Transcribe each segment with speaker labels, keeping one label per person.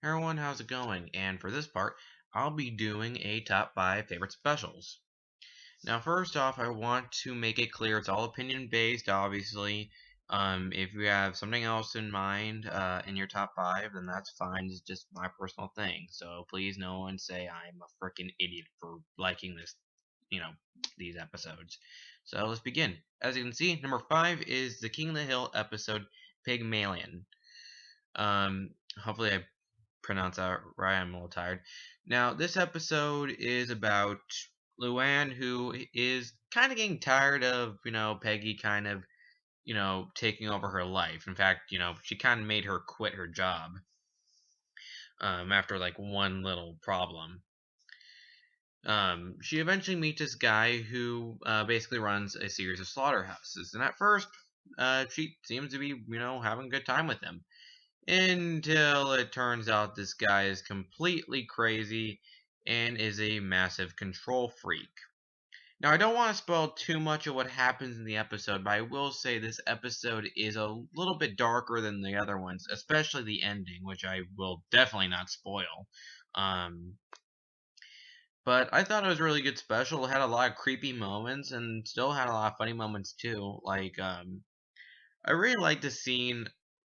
Speaker 1: Everyone, how's it going? And for this part, I'll be doing a top 5 favorite specials. Now, first off, I want to make it clear it's all opinion based, obviously. If you have something else in mind in your top 5, then that's fine. It's just my personal thing. So please no one say I'm a freaking idiot for liking this, you know, these episodes. So let's begin. As you can see, number 5 is the King of the Hill episode Pygmalion. Hopefully I pronounce that right. I'm a little tired. Now, this episode is about Luann, who is kind of getting tired of, Peggy kind of, taking over her life. In fact, she kind of made her quit her job after like one little problem. She eventually meets this guy who basically runs a series of slaughterhouses. And at first, she seems to be, having a good time with him. Until it turns out this guy is completely crazy and is a massive control freak. Now, I don't want to spoil too much of what happens in the episode, but I will say this episode is a little bit darker than the other ones, especially the ending, which I will definitely not spoil. Um, but I thought it was a really good special. It had a lot of creepy moments and still had a lot of funny moments too. I really like the scene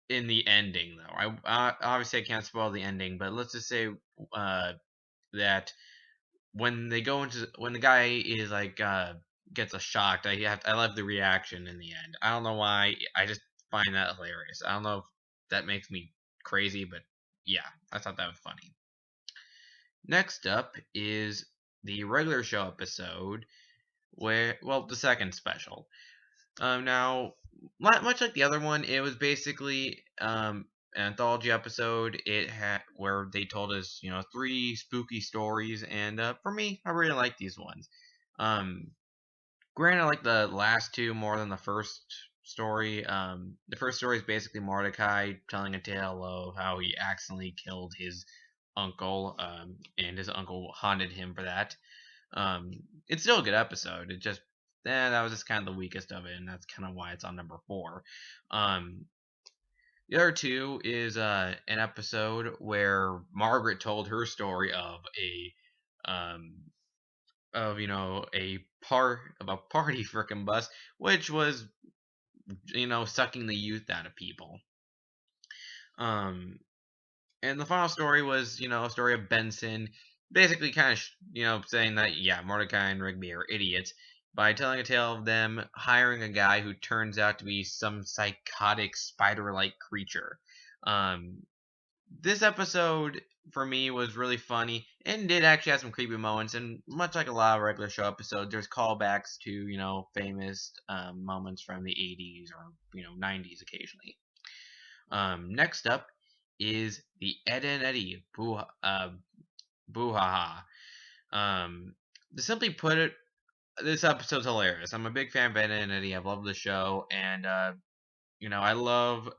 Speaker 1: in the ending, though. Obviously I can't spoil the ending, but let's just say that when the guy is like gets a shocked, I love the reaction in the end. I don't know why. I just find that hilarious. I don't know if that makes me crazy, but yeah, I thought that was funny. Next up is the regular show episode the second special. Now, much like the other one, it was basically an anthology episode. It had where they told us, three spooky stories, and for me, I really like these ones. Um, Granted, I like the last two more than the first story. The first story is basically Mordecai telling a tale of how he accidentally killed his uncle, and his uncle haunted him for that. Um, it's still a good episode. It just that was just kind of the weakest of it, and that's kind of why it's on number 4. Um, the other two is an episode where Margaret told her story of a party frickin' bus, which was sucking the youth out of people. Um, and the final story was a story of Benson, basically kind of saying that yeah, Mordecai and Rigby are idiots by telling a tale of them hiring a guy who turns out to be some psychotic spider-like creature. Um, this episode for me was really funny and did actually have some creepy moments. And much like a lot of regular show episodes, there's callbacks to famous moments from the 80s or 90s occasionally. Next up is the Ed and Eddie Boo-ha-ha. To simply put it, this episode's hilarious. I'm a big fan of Ed and Eddie. I've loved the show, and I love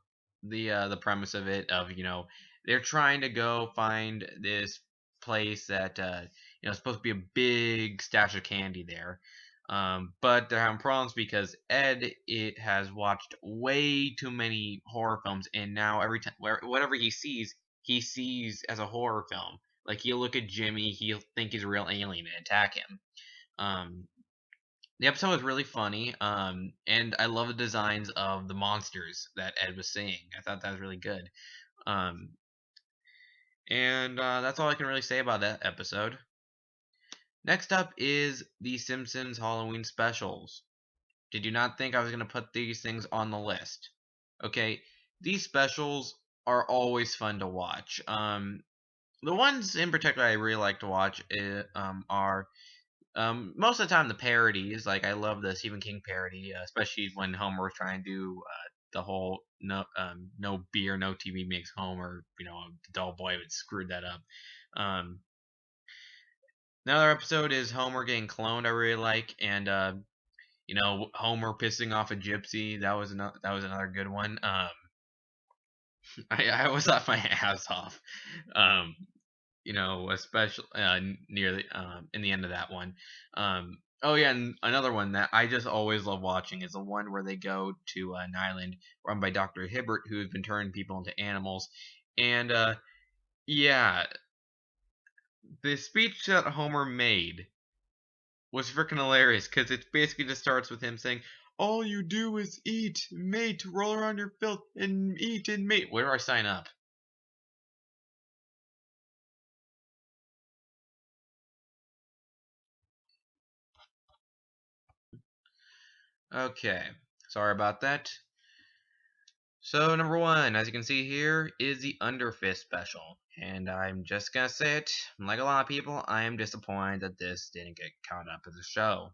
Speaker 1: the premise of it. Of they're trying to go find this place that is supposed to be a big stash of candy there. But they're having problems because Ed it has watched way too many horror films, and now every time whatever he sees as a horror film. Like he'll look at Jimmy, he'll think he's a real alien and attack him. Um, the episode was really funny, and I love the designs of the monsters that Ed was seeing. I thought that was really good. Um, and that's all I can really say about that episode. Next up is The Simpsons Halloween specials. Did you not think I was going to put these things on the list? Okay, these specials are always fun to watch. The ones in particular I really like to watch are most of the time the parodies. Like I love the Stephen King parody, especially when Homer was trying to do the whole no beer, no TV makes Homer. The dull boy would screwed that up. Um, Another episode is Homer getting cloned. I really like, and Homer pissing off a gypsy. That was another good one. I was off my ass off. Um, especially near the in the end of that one. Oh yeah, and another one that I just always love watching is the one where they go to an island run by Dr. Hibbert, who has been turning people into animals, and Yeah, the speech that Homer made was freaking hilarious because it basically just starts with him saying, "All you do is eat, mate, roll around your filth and eat and mate." Where do I sign up? Okay, sorry about that. So number one, as you can see here, is the Underfist special. And I'm just gonna say it, like a lot of people, I am disappointed that this didn't get counted up as a show.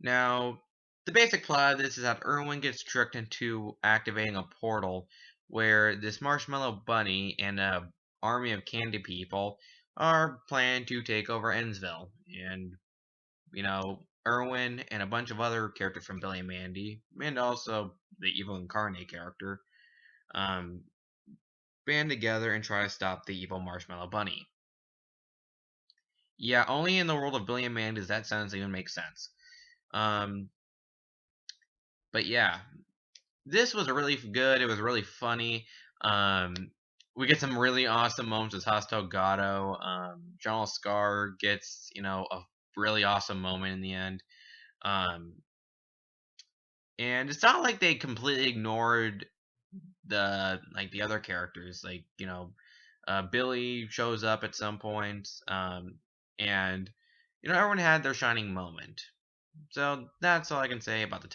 Speaker 1: Now, the basic plot of this is that Erwin gets tricked into activating a portal where this marshmallow bunny and a army of candy people are planning to take over Ensville. And, Erwin and a bunch of other characters from Billy and Mandy, and also the evil incarnate character, um, band together and try to stop the evil marshmallow bunny. Yeah, only in the world of Billy and Mandy does that sentence even make sense. Um, but yeah, this was really good. It was really funny. Um, we get some really awesome moments with Hasto Gatto. General Scar gets, a really awesome moment in the end. Um, and it's not like they completely ignored the other characters. Like, Billy shows up at some point, and everyone had their shining moment. So that's all I can say about the